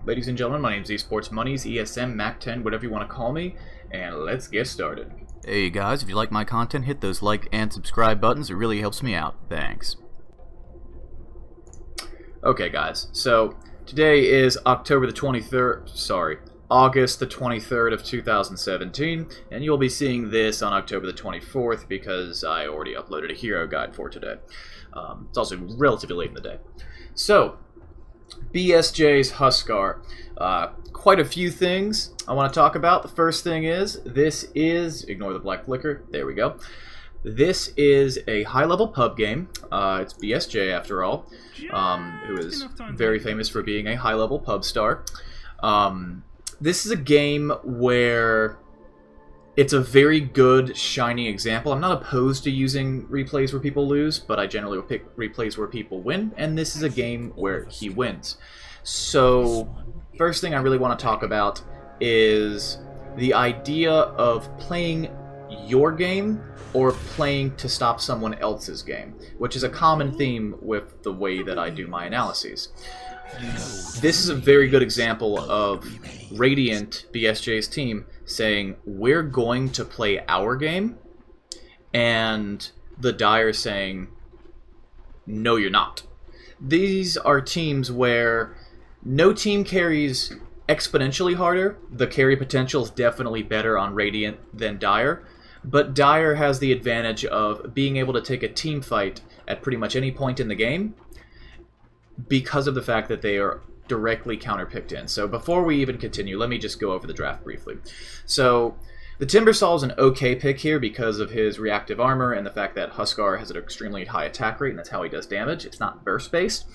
Ladies and gentlemen, my name is Esports Monies, ESM, Mac10, whatever you want to call me, and let's get started. Hey guys, if you like my content, hit those like and subscribe buttons. It really helps me out. Thanks. Okay guys, so today is August the 23rd of 2017, and you'll be seeing this on October the 24th because I already uploaded a hero guide for today. It's also relatively late in the day. So, BSJ's Huskar. Quite a few things I want to talk about. The first thing is, ignore the black flicker, there we go. This is a high-level pub game. It's BSJ after all, who is very famous for being a high-level pub star. This is a game where it's a very good, shining example. I'm not opposed to using replays where people lose, but I generally will pick replays where people win, and this is a game where he wins. So, first thing I really want to talk about is the idea of playing your game or playing to stop someone else's game, which is a common theme with the way that I do my analyses. This is a very good example of Radiant, BSJ's team, saying, we're going to play our game, and the Dire saying, no you're not. These are teams where no team carries exponentially harder. The carry potential is definitely better on Radiant than Dire, but Dire has the advantage of being able to take a team fight at pretty much any point in the game because of the fact that they are directly counterpicked in. So before we even continue, let me just go over the draft briefly. So the Timbersaw is an okay pick here because of his reactive armor and the fact that Huskar has an extremely high attack rate, and that's how he does damage. It's not burst-based.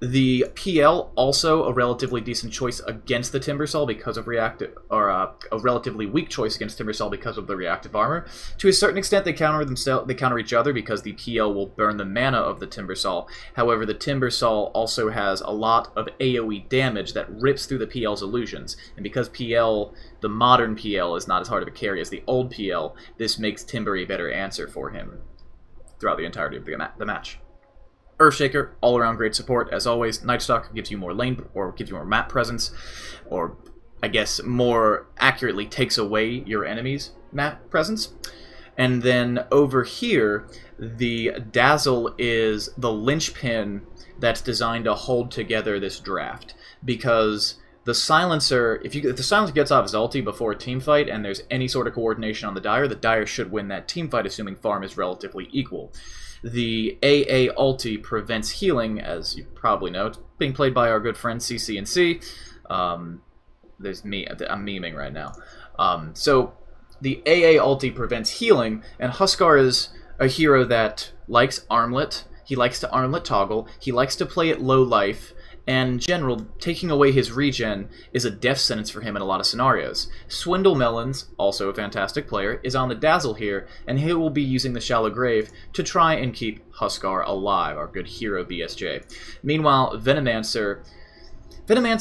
The PL, also a relatively decent choice against the Timbersaw because of reactive, or a relatively weak choice against Timbersaw because of the reactive armor. To a certain extent, they counter themselves. They counter each other because the PL will burn the mana of the Timbersaw. However, the Timbersaw also has a lot of AOE damage that rips through the PL's illusions, and because PL, the modern PL, is not as hard of a carry as the old PL, this makes Timber a better answer for him throughout the entirety of the match. Earthshaker, all-around great support, as always. Nightstalk gives you more lane, or gives you more map presence, or, I guess, more accurately takes away your enemy's map presence. And then over here, the Dazzle is the linchpin that's designed to hold together this draft. Because the Silencer, if the Silencer gets off his ulti before a team fight, and there's any sort of coordination on the Dire should win that team fight, assuming farm is relatively equal. The AA ulti prevents healing, as you probably know. It's being played by our good friend CC&C. There's me. I'm memeing right now. So the AA ulti prevents healing, and Huskar is a hero that likes armlet. He likes to armlet toggle. He likes to play at low life. And in general, taking away his regen is a death sentence for him in a lot of scenarios. Swindle Melons, also a fantastic player, is on the Dazzle here, and he will be using the Shallow Grave to try and keep Huskar alive, our good hero BSJ. Meanwhile, Venomancer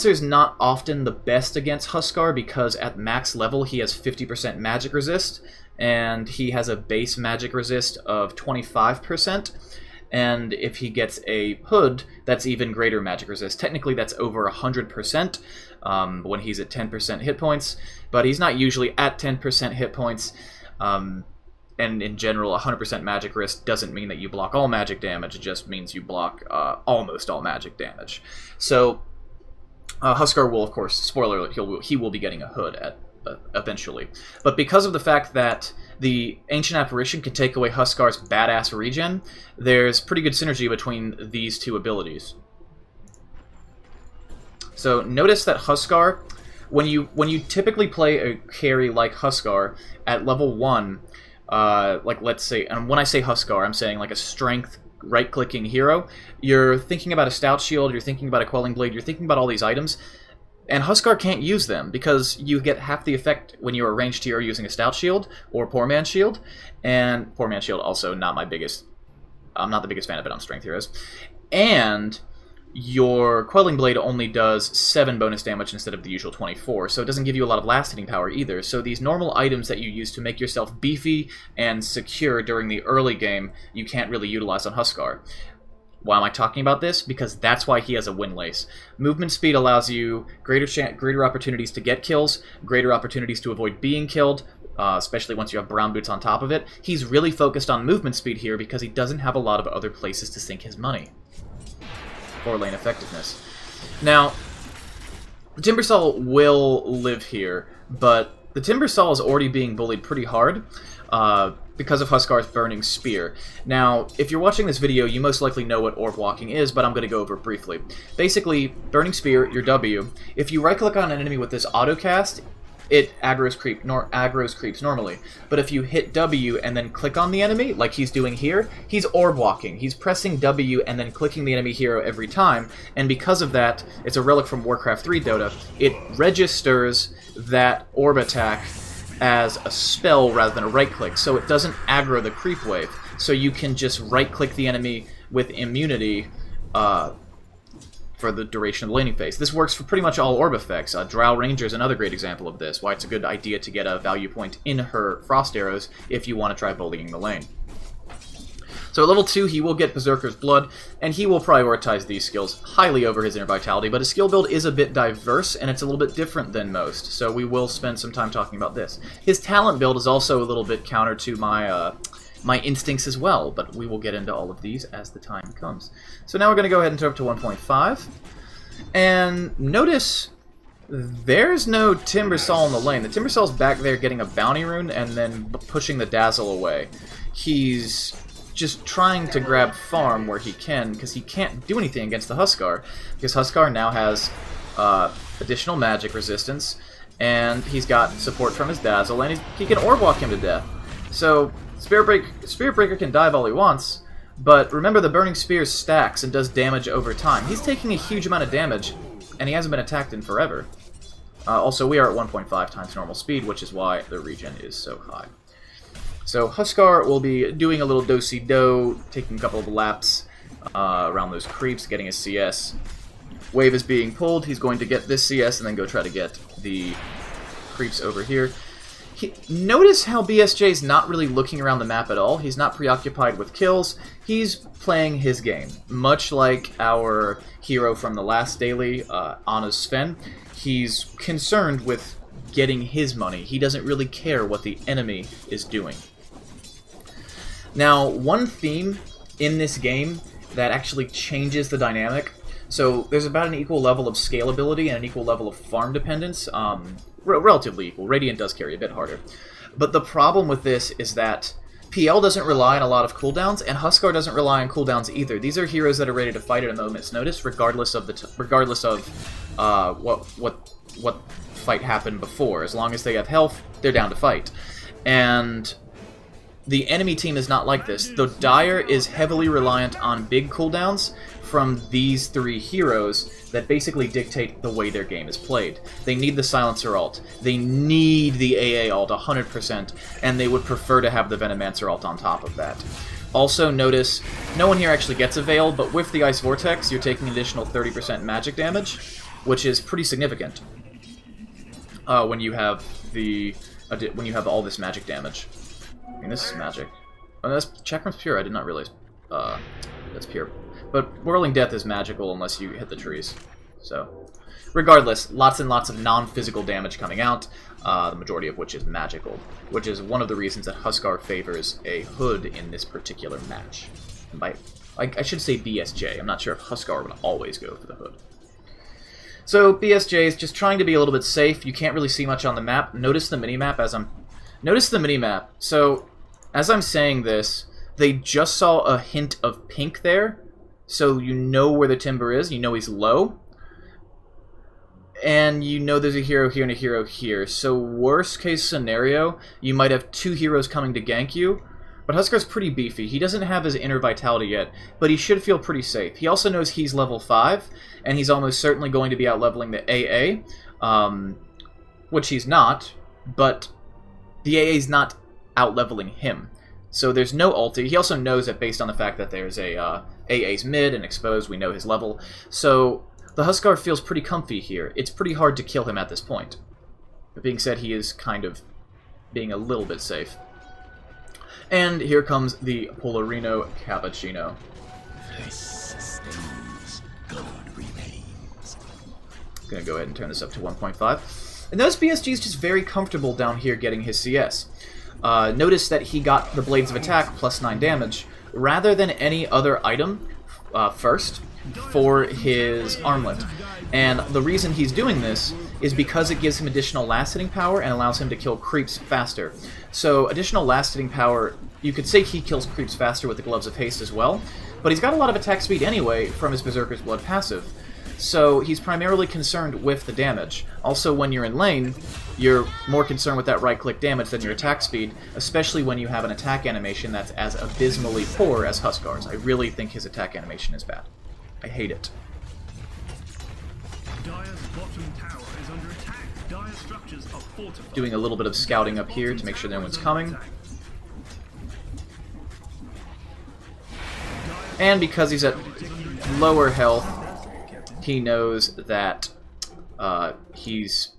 is not often the best against Huskar because at max level he has 50% magic resist, and he has a base magic resist of 25%. And if he gets a hood, that's even greater magic resist. Technically, that's over 100% when he's at 10% hit points, but he's not usually at 10% hit points. And in general, 100% magic risk doesn't mean that you block all magic damage. It just means you block almost all magic damage. So Huskar will, of course, spoiler alert, he will be getting a hood eventually. But because of the fact that the Ancient Apparition can take away Huskar's badass regen, there's pretty good synergy between these two abilities. So notice that Huskar, when you typically play a carry like Huskar at level 1, like let's say, and when I say Huskar, I'm saying like a strength right-clicking hero, you're thinking about a Stout Shield, you're thinking about a Quelling Blade, you're thinking about all these items. And Huskar can't use them because you get half the effect when you're a ranged hero using a Stout Shield or Poor Man's Shield. And Poor Man's Shield also not my biggest... I'm not the biggest fan of it on strength heroes. And your Quelling Blade only does 7 bonus damage instead of the usual 24, so it doesn't give you a lot of last-hitting power either. So these normal items that you use to make yourself beefy and secure during the early game, you can't really utilize on Huskar. Why am I talking about this? Because that's why he has a win lace. Movement speed allows you greater opportunities to get kills, greater opportunities to avoid being killed, especially once you have brown boots on top of it. He's really focused on movement speed here because he doesn't have a lot of other places to sink his money. Or lane effectiveness. Now, the Timbersaw will live here, but the Timbersaw is already being bullied pretty hard because of Huskar's Burning Spear. Now, if you're watching this video, you most likely know what orb walking is, but I'm going to go over it briefly. Basically, Burning Spear, your W, if you right-click on an enemy with this autocast, it aggroes creeps normally. But if you hit W and then click on the enemy, like he's doing here, he's orb walking. He's pressing W and then clicking the enemy hero every time, and because of that, it's a relic from Warcraft 3 Dota, it registers that orb attack as a spell rather than a right-click, so it doesn't aggro the creep wave. So you can just right-click the enemy with immunity for the duration of the laning phase. This works for pretty much all orb effects. Drow Ranger is another great example of this, why it's a good idea to get a value point in her Frost Arrows if you want to try bullying the lane. So at level 2, he will get Berserker's Blood, and he will prioritize these skills highly over his Inner Vitality, but his skill build is a bit diverse, and it's a little bit different than most, so we will spend some time talking about this. His talent build is also a little bit counter to my my instincts as well, but we will get into all of these as the time comes. So now we're going to go ahead and turn up to 1.5, and notice there's no Timbersaw in the lane. The Timbersaw's back there getting a bounty rune and then pushing the Dazzle away. He's just trying to grab farm where he can, because he can't do anything against the Huskar, because Huskar now has additional magic resistance, and he's got support from his Dazzle, and he can orb walk him to death. So Spirit Breaker can dive all he wants, but remember the Burning Spear stacks and does damage over time. He's taking a huge amount of damage, and he hasn't been attacked in forever. Also, we are at 1.5 times normal speed, which is why the regen is so high. So Huskar will be doing a little do-si-do, taking a couple of laps around those creeps, getting his CS. Wave is being pulled, he's going to get this CS and then go try to get the creeps over here. Notice how BSJ's not really looking around the map at all. He's not preoccupied with kills. He's playing his game. Much like our hero from the last daily, Anna's Sven, he's concerned with getting his money. He doesn't really care what the enemy is doing. Now, one theme in this game that actually changes the dynamic, so there's about an equal level of scalability and an equal level of farm dependence, relatively equal. Radiant does carry a bit harder. But the problem with this is that PL doesn't rely on a lot of cooldowns, and Huskar doesn't rely on cooldowns either. These are heroes that are ready to fight at a moment's notice, regardless of what fight happened before. As long as they have health, they're down to fight. And the enemy team is not like this. Though Dire is heavily reliant on big cooldowns from these three heroes that basically dictate the way their game is played. They need the Silencer ult, they need the AA ult 100%, and they would prefer to have the Venomancer ult on top of that. Also notice, no one here actually gets a Veil, but with the Ice Vortex, you're taking an additional 30% magic damage, which is pretty significant when you have all this magic damage. I mean, this is magic. Oh, that's Chakram's pure. I did not realize that's pure. But Whirling Death is magical unless you hit the trees. So, regardless, lots and lots of non-physical damage coming out, the majority of which is magical, which is one of the reasons that Huskar favors a Hood in this particular match. I should say BSJ. I'm not sure if Huskar would always go for the Hood. So BSJ is just trying to be a little bit safe. You can't really see much on the map. Notice the minimap as I'm... Notice the minimap. So, as I'm saying this, they just saw a hint of pink there, so you know where the Timber is, you know he's low, and you know there's a hero here and a hero here. So worst case scenario, you might have two heroes coming to gank you, but Huskar's pretty beefy. He doesn't have his Inner Vitality yet, but he should feel pretty safe. He also knows he's level 5, and he's almost certainly going to be out-leveling the AA, which he's not, but the AA's not out-leveling him. So there's no ulti. He also knows that based on the fact that there's a AA's mid and exposed, we know his level. So the Huskar feels pretty comfy here. It's pretty hard to kill him at this point. That being said, he is kind of being a little bit safe. And here comes the Polarino Cappuccino. going to go ahead and turn this up to 1.5. And notice BSG is just very comfortable down here getting his CS. Notice that he got the Blades of Attack plus 9 damage, rather than any other item first for his armlet. And the reason he's doing this is because it gives him additional last-hitting power and allows him to kill creeps faster. So additional last-hitting power, you could say he kills creeps faster with the Gloves of Haste as well, but he's got a lot of attack speed anyway from his Berserker's Blood passive. So he's primarily concerned with the damage. Also, when you're in lane, you're more concerned with that right-click damage than your attack speed, especially when you have an attack animation that's as abysmally poor as Huskar's. I really think his attack animation is bad. I hate it. Doing a little bit of scouting up here to make sure no one's coming. And because he's at lower health, he knows that he's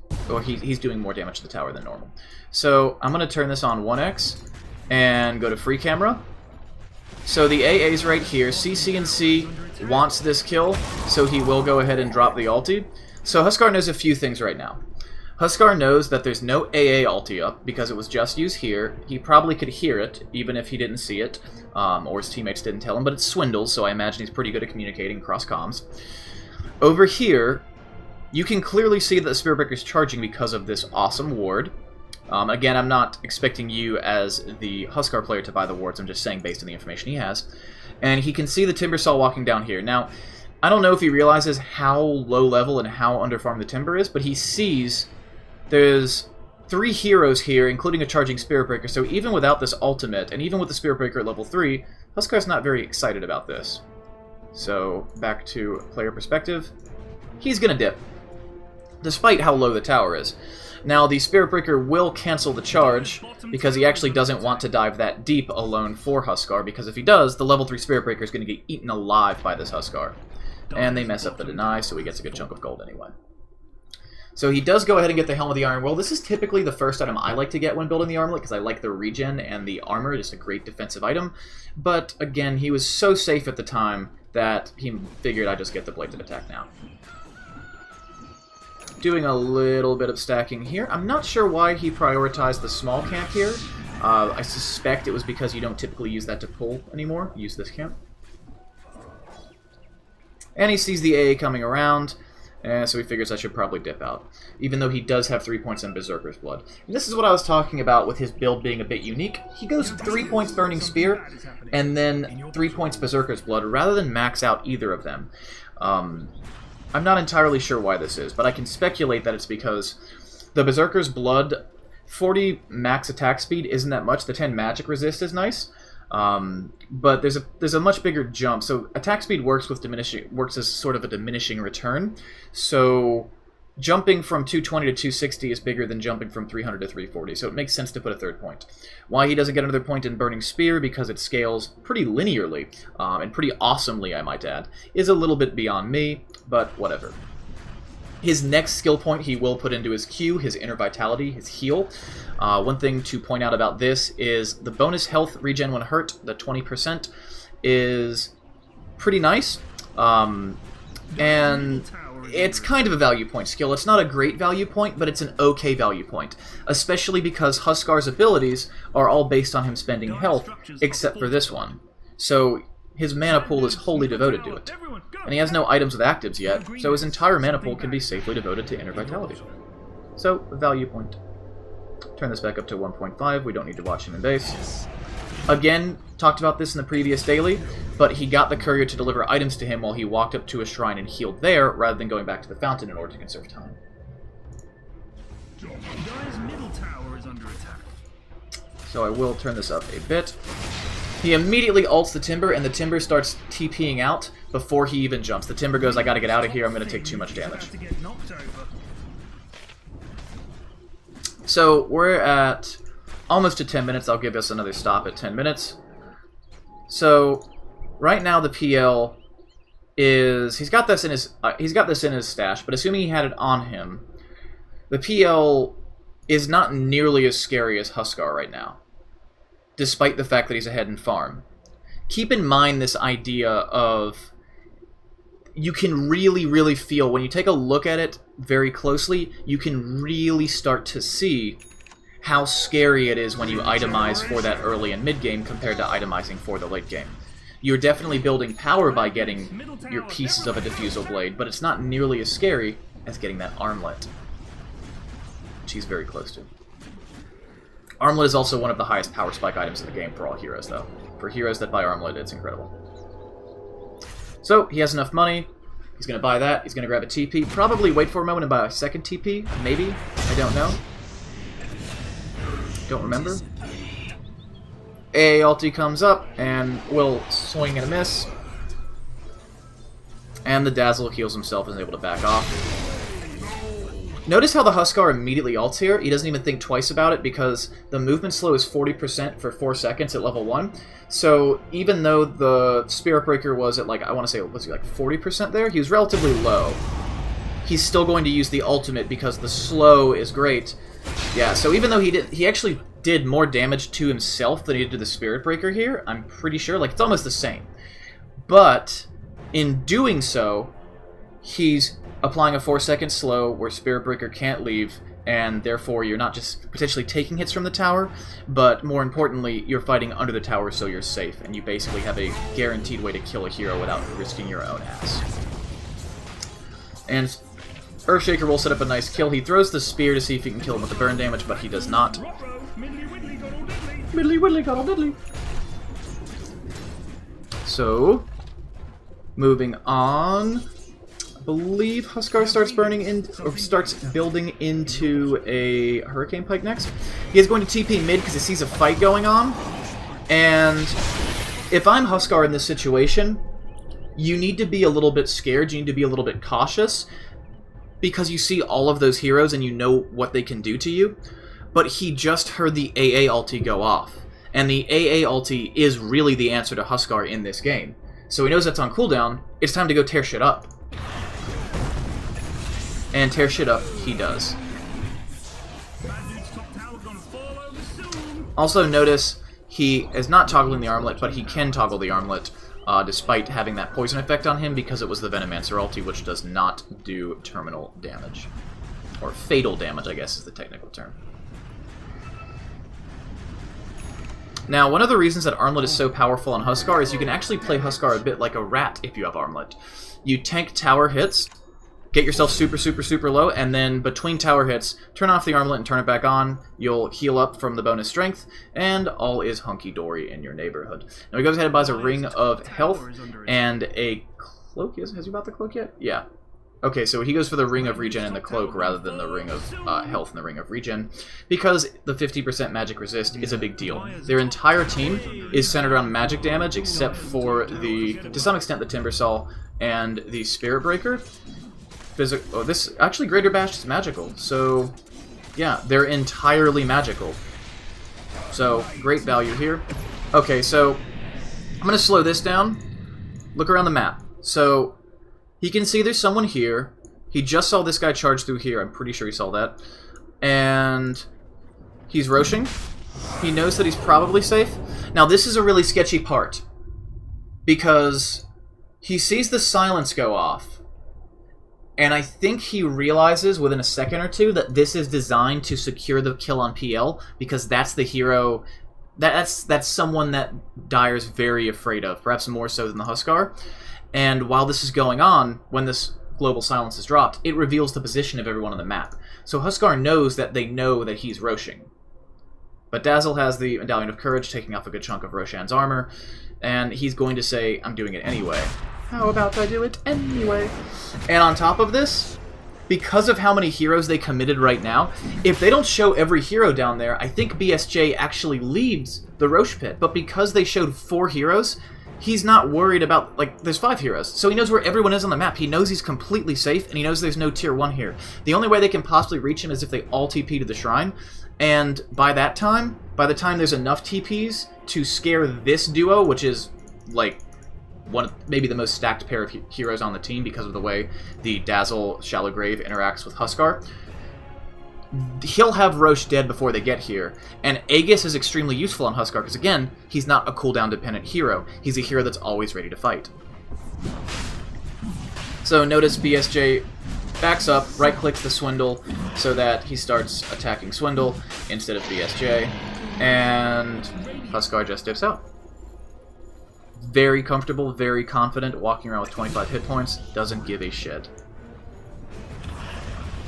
doing more damage to the tower than normal. So I'm going to turn this on 1x and go to free camera. So the AA's right here. CC&C wants this kill, so he will go ahead and drop the ulti. So Huskar knows a few things right now. Huskar knows that there's no AA ulti up because it was just used here. He probably could hear it, even if he didn't see it, or his teammates didn't tell him, but it's Swindle, so I imagine he's pretty good at communicating across comms. Over here, you can clearly see that the Spirit Breaker's charging because of this awesome ward. Again, I'm not expecting you as the Huskar player to buy the wards, I'm just saying based on the information he has. And he can see the Timbersaw walking down here. Now, I don't know if he realizes how low level and how underfarmed the Timber is, but he sees there's 3 heroes here, including a charging Spirit Breaker, so even without this ultimate, and even with the Spirit Breaker at level 3, Huskar's not very excited about this. So, back to player perspective, he's gonna dip, despite how low the tower is. Now, the Spirit Breaker will cancel the charge, because he actually doesn't want to dive that deep alone for Huskar, because if he does, the level 3 Spirit Breaker is going to get eaten alive by this Huskar. And they mess up the deny, so he gets a good chunk of gold anyway. So he does go ahead and get the Helm of the Iron Will. This is typically the first item I like to get when building the armlet, because I like the regen and the armor, just a great defensive item. But again, he was so safe at the time that he figured I'd just get the Blades of Attack now. Doing a little bit of stacking here. I'm not sure why he prioritized the small camp here. I suspect it was because you don't typically use that to pull anymore. Use this camp. And he sees the AA coming around. So he figures I should probably dip out, even though he does have 3 points in Berserker's Blood. And this is what I was talking about with his build being a bit unique. He goes 3 points Burning Spear, and then 3 points Berserker's Blood, rather than max out either of them. I'm not entirely sure why this is, but I can speculate that it's because the Berserker's Blood, 40 max attack speed isn't that much. The 10 magic resist is nice. But there's a much bigger jump. So attack speed works as sort of a diminishing return. So jumping from 220 to 260 is bigger than jumping from 300 to 340. So it makes sense to put a 3rd point. Why he doesn't get another point in Burning Spear, because it scales pretty linearly, and pretty awesomely, I might add, is a little bit beyond me, but whatever. His next skill point he will put into his Q, his Inner Vitality, his heal. One thing to point out about this is the bonus health regen when hurt, the 20%, is pretty nice. And it's kind of a value point skill. It's not a great value point, but it's an okay value point. Especially because Huskar's abilities are all based on him spending health, except for this one. So his mana pool is wholly devoted to it. And he has no items with actives yet, so his entire mana pool can be safely devoted to Inner Vitality. So, a value point. Turn this back up to 1.5, we don't need to watch him in base. Again, talked about this in the previous daily, but he got the courier to deliver items to him while he walked up to a shrine and healed there, rather than going back to the fountain in order to conserve time. Dire's middle tower is under attack. So I will turn this up a bit. He immediately ults the Timber, and the Timber starts TPing out before he even jumps. The Timber goes, I gotta get out of here, I'm gonna take too much damage. So we're at almost to 10 minutes. I'll give us another stop at 10 minutes. So right now the PL is he's got this in his stash, but assuming he had it on him, the PL is not nearly as scary as Huskar right now, despite the fact that he's ahead in farm. Keep in mind this idea of you can really feel, when you take a look at it very closely, you can really start to see how scary it is when you itemize for that early and mid game compared to itemizing for the late game. You're definitely building power by getting your pieces of a diffusal blade, but it's not nearly as scary as getting that armlet, which he's very close to. Armlet is also one of the highest power spike items in the game for all heroes, though. For heroes that buy armlet, it's incredible. So, he has enough money. He's going to buy that. He's going to grab a TP. Probably wait for a moment and buy a second TP. Maybe. I don't know. Don't remember. AA ulti comes up and will swing and a miss. And the Dazzle heals himself and is able to back off. Notice how the Huskar immediately ults here. He doesn't even think twice about it because the movement slow is 40% for 4 seconds at level 1. So even though the Spirit Breaker was at, like, I want to say, was he like 40% there? He was relatively low. He's still going to use the ultimate because the slow is great. Yeah, so even though he actually did more damage to himself than he did to the Spirit Breaker here, I'm pretty sure. Like, it's almost the same. But in doing so, he's applying a 4-second slow where Spirit Breaker can't leave, and therefore you're not just potentially taking hits from the tower, but more importantly, you're fighting under the tower so you're safe, and you basically have a guaranteed way to kill a hero without risking your own ass. And Earthshaker will set up a nice kill. He throws the spear to see if he can kill him with the burn damage, but he does not. Middly widdly got all diddly. So, moving on. I believe Huskar starts starts building into a Hurricane Pike next. He is going to TP mid because he sees a fight going on. And if I'm Huskar in this situation, you need to be a little bit scared, you need to be a little bit cautious, because you see all of those heroes and you know what they can do to you. But he just heard the AA ulti go off. And the AA ulti is really the answer to Huskar in this game. So he knows that's on cooldown, it's time to go tear shit up. And tear shit up, he does. Also notice, he is not toggling the armlet, but he can toggle the armlet, despite having that poison effect on him, because it was the Venomancer ulti, which does not do terminal damage. Or fatal damage, I guess is the technical term. Now, one of the reasons that Armlet is so powerful on Huskar is you can actually play Huskar a bit like a rat if you have Armlet. You tank tower hits, get yourself super low, and then between tower hits, turn off the Armlet and turn it back on. You'll heal up from the bonus strength, and all is hunky-dory in your neighborhood. Now he goes ahead and buys a Ring of Health and a Cloak. Has he bought the Cloak yet? Yeah. Okay, so he goes for the Ring of Regen and the Cloak rather than the Ring of Health and the Ring of Regen, because the 50% magic resist is a big deal. Their entire team is centered around magic damage, except for to some extent, the Timbersaw and the Spirit Breaker. Actually, Greater Bash is magical, so yeah, they're entirely magical. So, great value here. Okay, so I'm going to slow this down. Look around the map. So, he can see there's someone here. He just saw this guy charge through here. I'm pretty sure he saw that. And he's Roshing. He knows that he's probably safe. Now, this is a really sketchy part, because he sees the silence go off. And I think he realizes within a second or two that this is designed to secure the kill on PL, because that's the hero, that's someone that Dire's very afraid of, perhaps more so than the Huskar. And while this is going on, when this global silence is dropped, it reveals the position of everyone on the map. So Huskar knows that they know that he's Roshing. But Dazzle has the Medallion of Courage, taking off a good chunk of Roshan's armor, and he's going to say, I'm doing it anyway. How about I do it anyway? And on top of this, because of how many heroes they committed right now, if they don't show every hero down there, I think BSJ actually leaves the Rosh pit. But because they showed 4 heroes, he's not worried about, like, there's 5 heroes. So he knows where everyone is on the map. He knows he's completely safe, and he knows there's no tier 1 here. The only way they can possibly reach him is if they all TP to the shrine. And by the time there's enough TPs to scare this duo, which is, like, maybe the most stacked pair of heroes on the team because of the way the Dazzle Shallow Grave interacts with Huskar, he'll have Rosh dead before they get here. And Aegis is extremely useful on Huskar because, again, he's not a cooldown-dependent hero. He's a hero that's always ready to fight. So notice BSJ backs up, right-clicks the Swindle so that he starts attacking Swindle instead of BSJ, and Huskar just dips out. Very comfortable, very confident, walking around with 25 hit points, doesn't give a shit.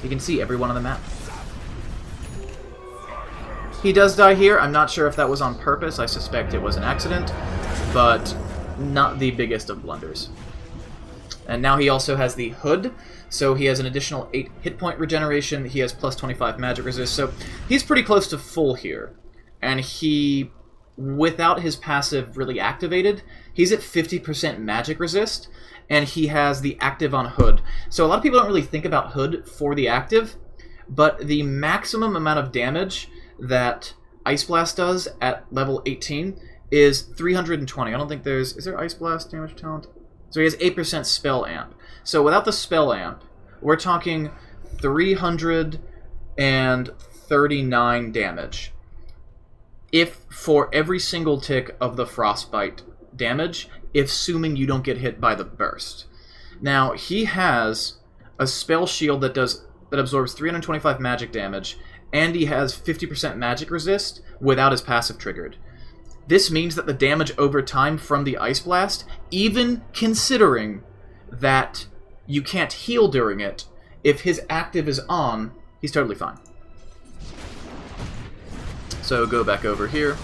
You can see everyone on the map. He does die here. I'm not sure if that was on purpose. I suspect it was an accident, but not the biggest of blunders. And now he also has the Hood, so he has an additional 8 hit point regeneration. He has plus 25 magic resist, so he's pretty close to full here. And he, without his passive really activated, he's at 50% magic resist, and he has the active on Hood. So a lot of people don't really think about Hood for the active, but the maximum amount of damage that Ice Blast does at level 18 is 320. I don't think there's... Is there Ice Blast damage talent? So he has 8% spell amp. So without the spell amp, we're talking 339 damage. If for every single tick of the Frostbite damage, assuming you don't get hit by the burst. Now, he has a spell shield that absorbs 325 magic damage, and he has 50% magic resist without his passive triggered. This means that the damage over time from the Ice Blast, even considering that you can't heal during it, if his active is on, he's totally fine. So go back over here.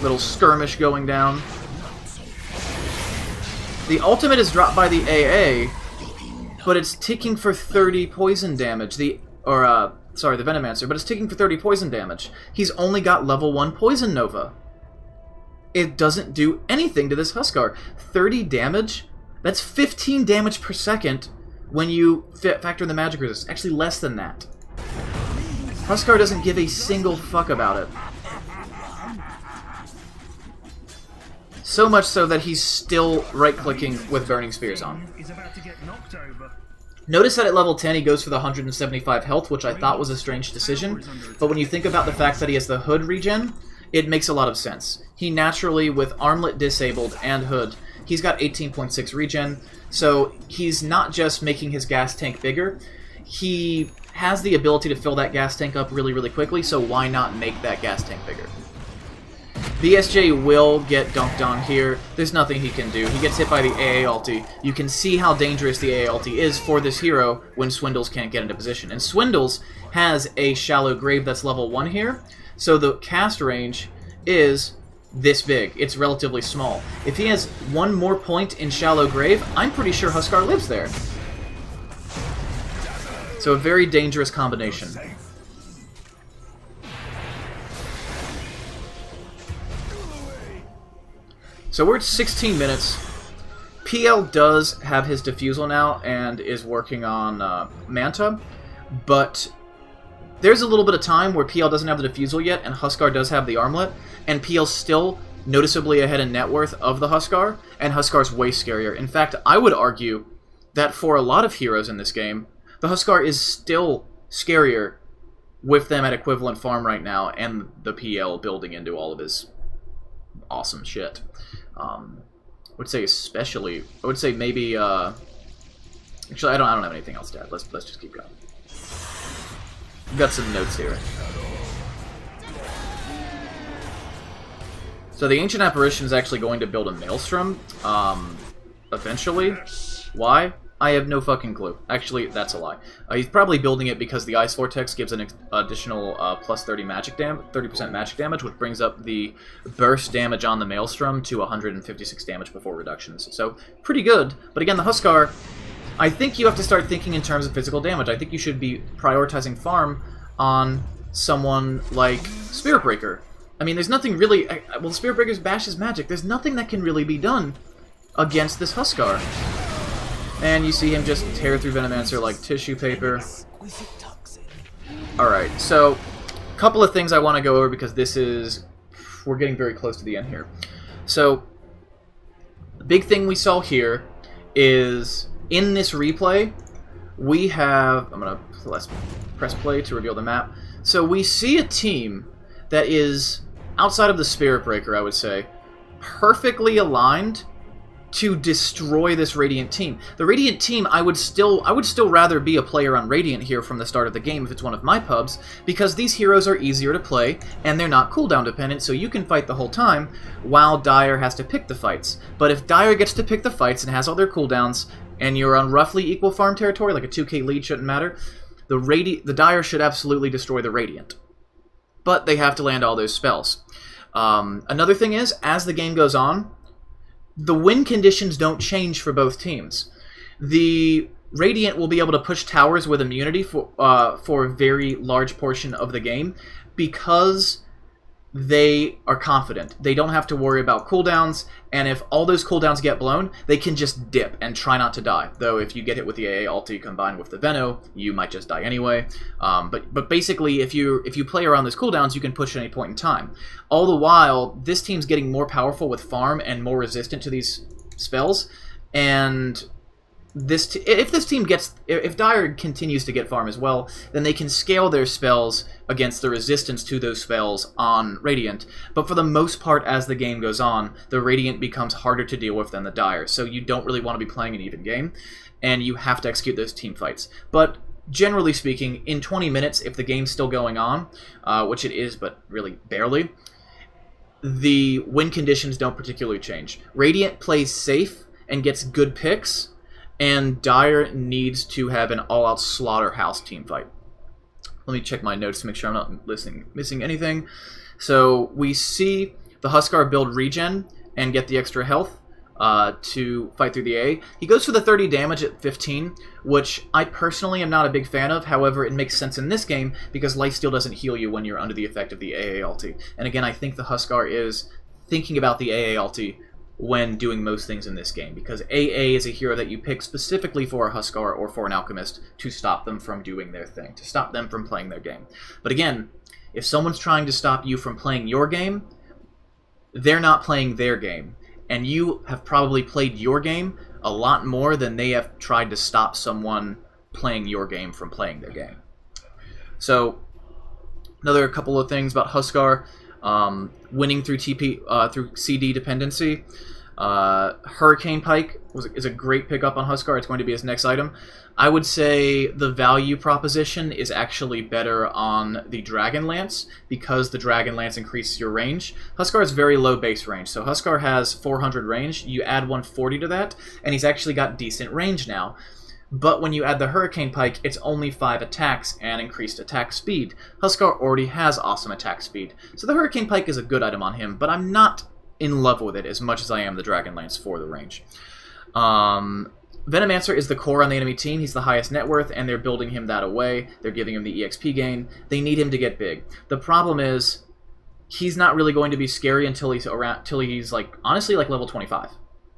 Little skirmish going down. The ultimate is dropped by the AA, but it's ticking for 30 poison damage. The Venomancer, but it's ticking for 30 poison damage. He's only got level 1 Poison Nova. It doesn't do anything to this Huskar. 30 damage? That's 15 damage per second when you factor in the magic resist. Actually, less than that. Huskar doesn't give a single fuck about it. So much so that he's still right-clicking with Burning Spears on. Notice that at level 10 he goes for the 175 health, which I thought was a strange decision, but when you think about the fact that he has the Hood regen, it makes a lot of sense. He naturally, with Armlet disabled and Hood, he's got 18.6 regen, so he's not just making his gas tank bigger, he has the ability to fill that gas tank up really, really quickly, so why not make that gas tank bigger? BSJ will get dunked on here. There's nothing he can do. He gets hit by the AA ulti. You can see how dangerous the AA ulti is for this hero when Swindles can't get into position. And Swindles has a Shallow Grave that's level 1 here, so the cast range is this big. It's relatively small. If he has one more point in Shallow Grave, I'm pretty sure Huskar lives there. So a very dangerous combination. So we're at 16 minutes. PL does have his Diffusal now and is working on Manta, but there's a little bit of time where PL doesn't have the Diffusal yet and Huskar does have the Armlet, and PL's still noticeably ahead in net worth of the Huskar, and Huskar's way scarier. In fact, I would argue that for a lot of heroes in this game, the Huskar is still scarier with them at equivalent farm right now, and the PL building into all of his awesome shit. I would say especially. I would say maybe. Actually, I don't have anything else to add. Let's just keep going. We've got some notes here. So the Ancient Apparition is actually going to build a Maelstrom. Eventually. Why? I have no fucking clue. Actually, that's a lie. He's probably building it because the Ice Vortex gives an additional plus 30% magic damage, which brings up the burst damage on the Maelstrom to 156 damage before reductions. So, pretty good. But again, the Huskar, I think you have to start thinking in terms of physical damage. I think you should be prioritizing farm on someone like Spirit Breaker. I mean, there's nothing really... Well, Spirit Breaker's bash is magic. There's nothing that can really be done against this Huskar. And you see him just tear through Venomancer like tissue paper. Alright, so a couple of things I want to go over because this is... We're getting very close to the end here. So, the big thing we saw here is in this replay, we have... I'm going to press play to reveal the map. So we see a team that is, outside of the Spirit Breaker, I would say, perfectly aligned to destroy this Radiant team. The Radiant team, I would still rather be a player on Radiant here from the start of the game if it's one of my pubs, because these heroes are easier to play, and they're not cooldown dependent, so you can fight the whole time, while Dire has to pick the fights. But if Dire gets to pick the fights and has all their cooldowns, and you're on roughly equal farm territory, like a 2k lead shouldn't matter, the Dire should absolutely destroy the Radiant. But they have to land all those spells. Another thing is, as the game goes on, the win conditions don't change for both teams. The Radiant will be able to push towers with immunity for a very large portion of the game because they are confident. They don't have to worry about cooldowns, and if all those cooldowns get blown, they can just dip and try not to die. Though if you get hit with the AA ulti combined with the Veno, you might just die anyway. But basically, if you play around those cooldowns, you can push at any point in time. All the while, this team's getting more powerful with farm and more resistant to these spells, and if Dire continues to get farm as well, then they can scale their spells against the resistance to those spells on Radiant. But for the most part, as the game goes on, the Radiant becomes harder to deal with than the Dire, so you don't really want to be playing an even game, and you have to execute those team fights. But generally speaking, in 20 minutes, if the game's still going on, which it is, but really barely, the win conditions don't particularly change. Radiant plays safe and gets good picks, and Dire needs to have an all-out slaughterhouse team fight. Let me check my notes to make sure I'm not missing anything. So we see the Huskar build regen and get the extra health to fight through the A. He goes for the 30 damage at 15, which I personally am not a big fan of. However, it makes sense in this game because lifesteal doesn't heal you when you're under the effect of the AA ulti. And again, I think the Huskar is thinking about the AA ulti when doing most things in this game, because AA is a hero that you pick specifically for a Huskar or for an Alchemist to stop them from doing their thing, to stop them from playing their game. But again, if someone's trying to stop you from playing your game, they're not playing their game, and you have probably played your game a lot more than they have tried to stop someone playing your game from playing their game. So, another couple of things about Huskar. Winning through through CD dependency. Hurricane Pike is a great pickup on Huskar. It's going to be his next item. I would say the value proposition is actually better on the Dragon Lance because the Dragon Lance increases your range. Huskar has very low base range, so Huskar has 400 range. You add 140 to that, and he's actually got decent range now. But when you add the Hurricane Pike, it's only 5 attacks and increased attack speed. Huskar already has awesome attack speed, so the Hurricane Pike is a good item on him, but I'm not in love with it as much as I am the Dragon Lance for the range. Venomancer is the core on the enemy team. He's the highest net worth, and they're building him that away. They're giving him the EXP gain. They need him to get big. The problem is, he's not really going to be scary until he's like, honestly, like level 25.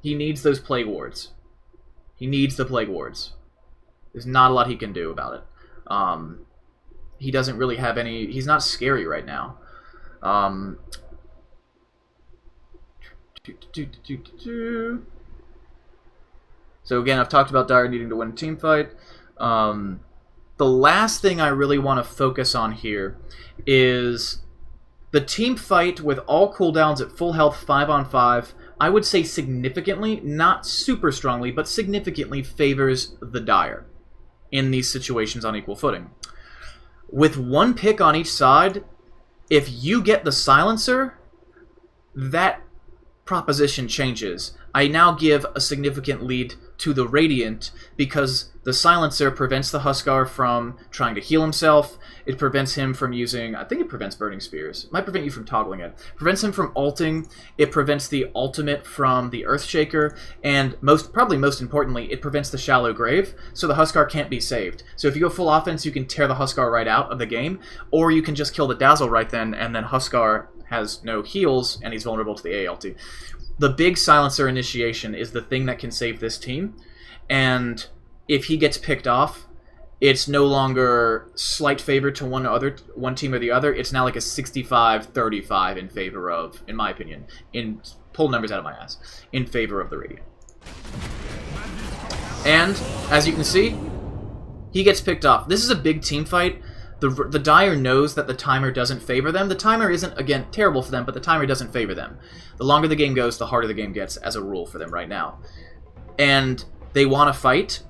He needs those Plague Wards. He needs the Plague Wards. There's not a lot he can do about it. He doesn't really have any... He's not scary right now. So again, I've talked about Dire needing to win a team fight. The last thing I really want to focus on here is the team fight with all cooldowns at full health 5-on-5. I would say significantly, not super strongly, but significantly favors the Dire in these situations on equal footing. With one pick on each side, if you get the Silencer, that proposition changes. I now give a significant lead to the Radiant because the Silencer prevents the Huskar from trying to heal himself. It prevents him from using... I think it prevents Burning Spears. It might prevent you from toggling it. Prevents him from ulting. It prevents the ultimate from the Earthshaker. And probably most importantly, it prevents the Shallow Grave, so the Huskar can't be saved. So if you go full offense, you can tear the Huskar right out of the game, or you can just kill the Dazzle right then, and then Huskar has no heals, and he's vulnerable to the ALT. The big Silencer initiation is the thing that can save this team, and if he gets picked off, it's no longer slight favor to one team or the other. It's now like a 65-35 in favor of, in my opinion, pull numbers out of my ass, in favor of the Radiant. And, as you can see, he gets picked off. This is a big team fight. The Dire knows that the timer doesn't favor them. The timer isn't, again, terrible for them, but the timer doesn't favor them. The longer the game goes, the harder the game gets, as a rule for them right now. And they want to fight,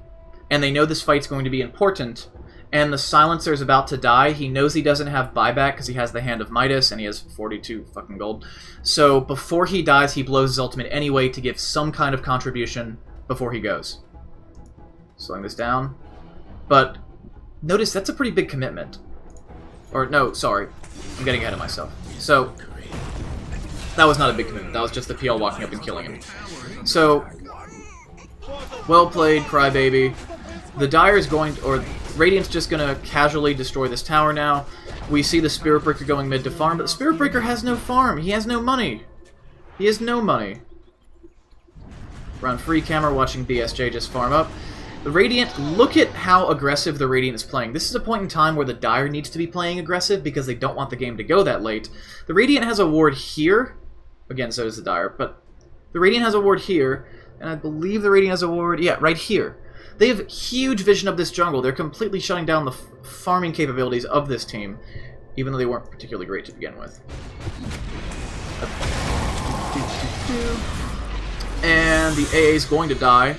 and they know this fight's going to be important, and the Silencer's about to die. He knows he doesn't have buyback because he has the Hand of Midas, and he has 42 fucking gold. So before he dies, he blows his ultimate anyway to give some kind of contribution before he goes. Slowing this down. But notice that's a pretty big commitment. Or, no, sorry. I'm getting ahead of myself. So, that was not a big commitment. That was just the PL walking up and killing him. So, well played, Crybaby. The Dire is going to, or Radiant's just going to casually destroy this tower now. We see the Spirit Breaker going mid to farm, but the Spirit Breaker has no farm. He has no money. He has no money. We're on free camera watching BSJ just farm up. The Radiant, look at how aggressive the Radiant is playing. This is a point in time where the Dire needs to be playing aggressive because they don't want the game to go that late. The Radiant has a ward here. Again, so does the Dire, but the Radiant has a ward here, and I believe the Radiant has a ward, yeah, right here. They have huge vision of this jungle. They're completely shutting down the farming capabilities of this team, even though they weren't particularly great to begin with. And the AA is going to die.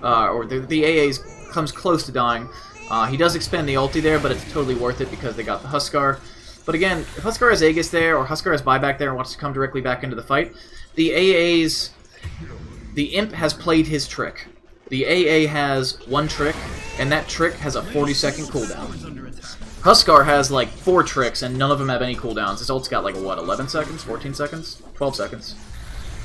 Or the AA comes close to dying. He does expend the ulti there, but it's totally worth it because they got the Huskar. But again, if Huskar has Aegis there, or Huskar has buyback there and wants to come directly back into the fight, the AA's... The Imp has played his trick. The AA has one trick, and that trick has a 40-second cooldown. Huskar has like 4 tricks, and none of them have any cooldowns. His ult's got like, what, 11 seconds? 14 seconds? 12 seconds.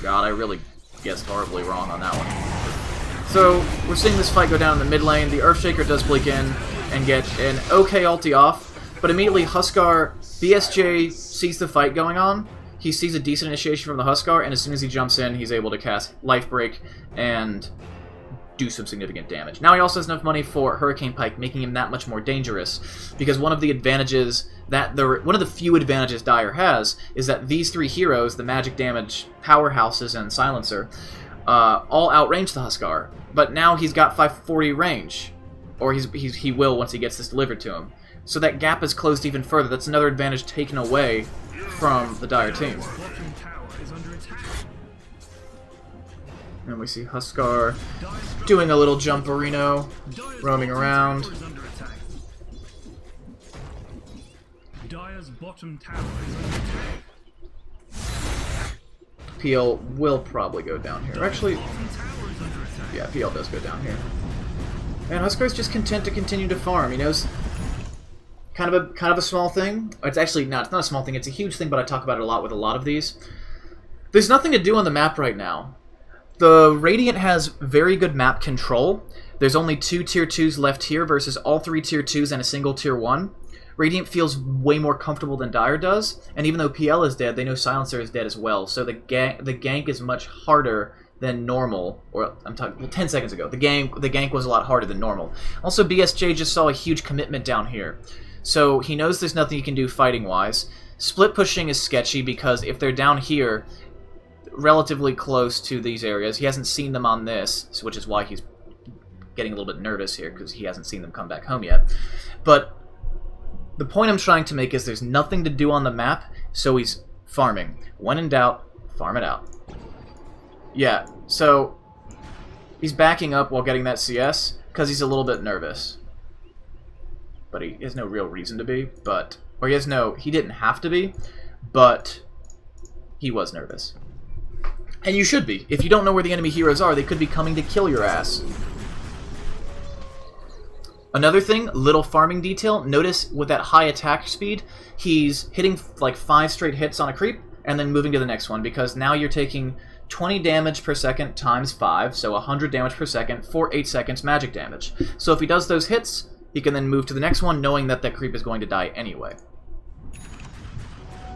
God, I really guessed horribly wrong on that one. So, we're seeing this fight go down in the mid lane. The Earthshaker does blink in and get an okay ulti off, but immediately Huskar, BSJ sees the fight going on. He sees a decent initiation from the Huskar, and as soon as he jumps in, he's able to cast Life Break and do some significant damage. Now he also has enough money for Hurricane Pike, making him that much more dangerous, because one of the advantages that one of the few advantages Dire has is that these 3 heroes, the magic damage powerhouses and Silencer, all outrange the Huskar. But now he's got 540 range, or he will once he gets this delivered to him. So that gap is closed even further. That's another advantage taken away from the Dire team. And we see Huskar doing a little jumperino, roaming around. PL will probably go down here. Actually, yeah, PL does go down here. And Huskar's just content to continue to farm. He knows kind of a small thing. It's actually not. It's not a small thing. It's a huge thing, but I talk about it a lot with a lot of these. There's nothing to do on the map right now. The Radiant has very good map control. There's only 2 tier 2s left here versus all 3 tier 2s and a single tier 1. Radiant feels way more comfortable than Dire does, and even though PL is dead, they know Silencer is dead as well, so the gank is much harder than normal. Or, I'm talking, well, 10 seconds ago, the gank was a lot harder than normal. Also, BSJ just saw a huge commitment down here, so he knows there's nothing he can do fighting-wise. Split pushing is sketchy because if they're down here, relatively close to these areas, he hasn't seen them on this, which is why he's getting a little bit nervous here, because he hasn't seen them come back home yet. But the point I'm trying to make is there's nothing to do on the map, so he's farming. When in doubt, farm it out. Yeah, so he's backing up while getting that CS because he's a little bit nervous. But he has no real reason to be, or he didn't have to be, but he was nervous. And you should be. If you don't know where the enemy heroes are, they could be coming to kill your ass. Another thing, little farming detail, notice with that high attack speed, he's hitting like 5 straight hits on a creep, and then moving to the next one, because now you're taking 20 damage per second times 5, so 100 damage per second for 8 seconds magic damage. So if he does those hits, he can then move to the next one, knowing that that creep is going to die anyway.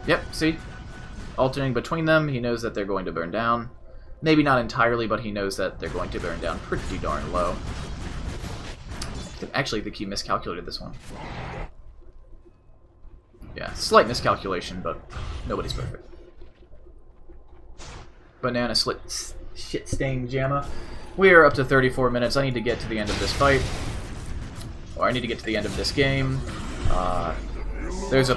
Yep, see? Alternating between them, he knows that they're going to burn down. Maybe not entirely, but he knows that they're going to burn down pretty darn low. Actually, I think he miscalculated this one. Yeah, slight miscalculation, but nobody's perfect. Banana-Slamma-Shitstain-Jamma. We are up to 34 minutes. I need to get to the end of this fight. Or I need to get to the end of this game. There's a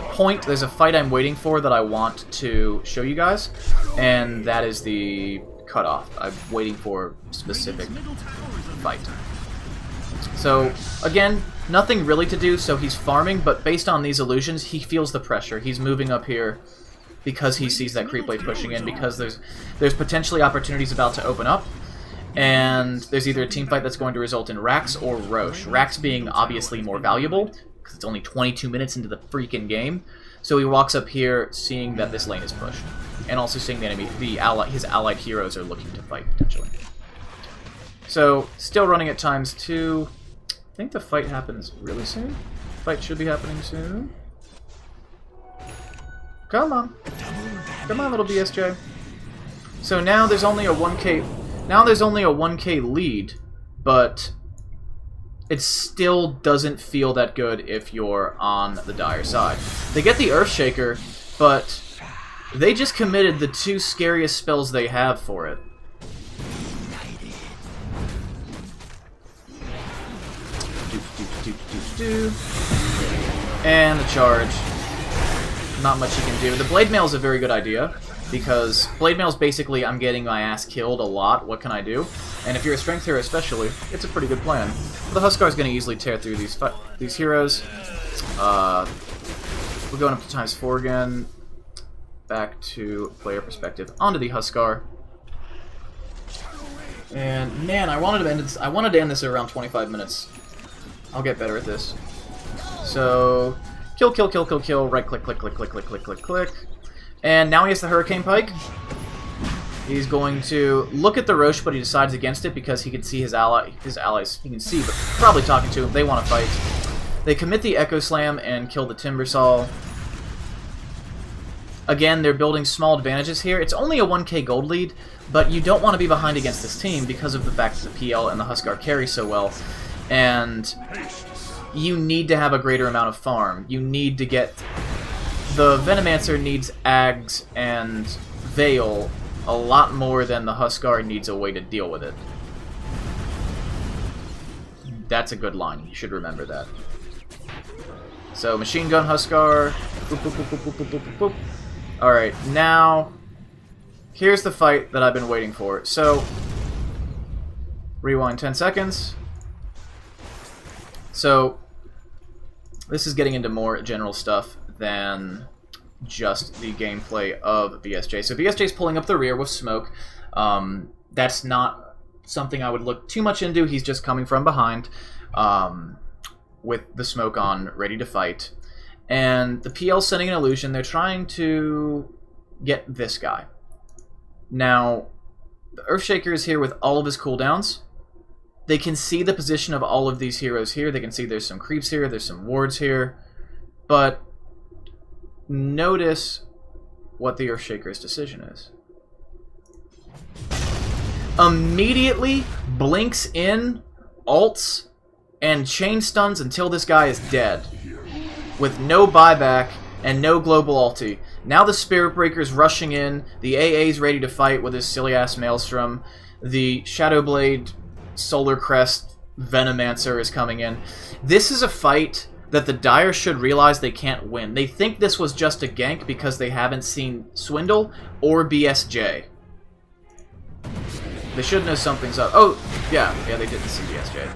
fight I'm waiting for that I want to show you guys, and that is the cutoff. I'm waiting for a specific fight. So, again, nothing really to do, so he's farming, but based on these illusions, he feels the pressure. He's moving up here because he sees that creep wave pushing in, because there's potentially opportunities about to open up, and there's either a team fight that's going to result in Rax or Roche. Rax being obviously more valuable, because it's only 22 minutes into the freaking game, so he walks up here seeing that this lane is pushed, and also seeing the enemy, his allied heroes are looking to fight, potentially. So, still running at ×2. I think the fight happens really soon. Fight should be happening soon. Come on. Come on, little BSJ. So now there's only a 1k... Now there's only a 1k lead, but it still doesn't feel that good if you're on the dire side. They get the Earthshaker, but they just committed the 2 scariest spells they have for it. And the charge. Not much you can do. The Blade Mail is a very good idea, because Blade Mail is basically, I'm getting my ass killed a lot, what can I do? And if you're a strength hero especially, it's a pretty good plan. The Huskar is going to easily tear through these heroes. We're going up to ×4 again. Back to player perspective. Onto the Huskar. And man, I wanted to end this at around 25 minutes. I'll get better at this. So, kill, kill, kill, kill, kill, right click, click, click, click, click, click, click, click. And now he has the Hurricane Pike. He's going to look at the Roche, but he decides against it because he can see his allies, he can see, but probably talking to him, they want to fight. They commit the Echo Slam and kill the Timbersaw. Again, they're building small advantages here. It's only a 1k gold lead, but you don't want to be behind against this team because of the fact that the PL and the Huskar carry so well. And you need to have a greater amount of farm. You need to get... The Venomancer needs Ags and Veil a lot more than the Huskar needs a way to deal with it. That's a good line. You should remember that. So, Machine Gun Huskar. Boop, boop, boop, boop, boop, boop, boop, boop. Alright, now... Here's the fight that I've been waiting for. So, rewind 10 seconds. So, this is getting into more general stuff than just the gameplay of BSJ. So BSJ's pulling up the rear with smoke. That's not something I would look too much into. He's just coming from behind with the smoke on, ready to fight. And the PL's sending an illusion. They're trying to get this guy. Now, the Earthshaker is here with all of his cooldowns. They can see the position of all of these heroes here. They can see there's some creeps here, there's some wards here. But notice what the Earthshaker's decision is. Immediately blinks in, ults, and chain stuns until this guy is dead. With no buyback and no global ulti. Now the Spirit Breaker's rushing in, the AA's ready to fight with his silly-ass Maelstrom, the Shadowblade Solar Crest Venomancer is coming in. This is a fight that the Dire should realize they can't win. They think this was just a gank because they haven't seen Swindle or BSJ. They should know something's up. Oh, yeah, they didn't see BSJ.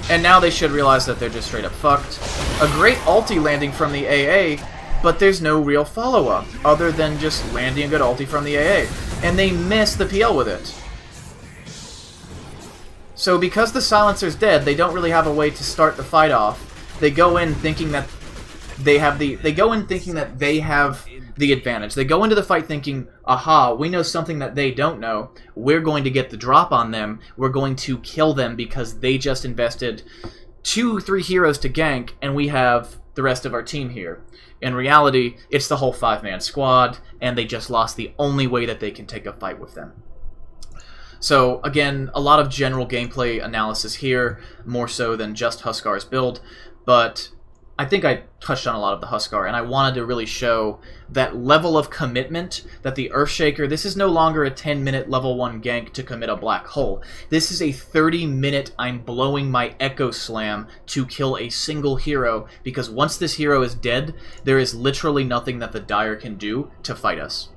And now they should realize that they're just straight up fucked. A great ulti landing from the AA, but there's no real follow-up other than just landing a good ulti from the AA. And they miss the PL with it. So because the Silencer's dead, they don't really have a way to start the fight off. They go in thinking that they have the advantage. They go into the fight thinking, aha, we know something that they don't know. We're going to get the drop on them. We're going to kill them because they just invested 2-3 heroes to gank, and we have the rest of our team here. In reality, it's the whole 5-man squad, and they just lost the only way that they can take a fight with them. So, again, a lot of general gameplay analysis here, more so than just Huskar's build, but I think I touched on a lot of the Huskar, and I wanted to really show that level of commitment that the Earthshaker, this is no longer a 10-minute level 1 gank to commit a black hole. This is a 30-minute I'm blowing my Echo Slam to kill a single hero, because once this hero is dead, there is literally nothing that the Dire can do to fight us.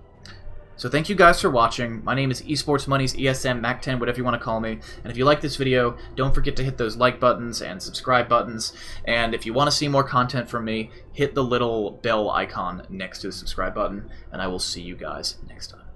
So thank you guys for watching. My name is Esports Money's ESM Mac10, whatever you want to call me. And if you like this video, don't forget to hit those like buttons and subscribe buttons. And if you want to see more content from me, hit the little bell icon next to the subscribe button. And I will see you guys next time.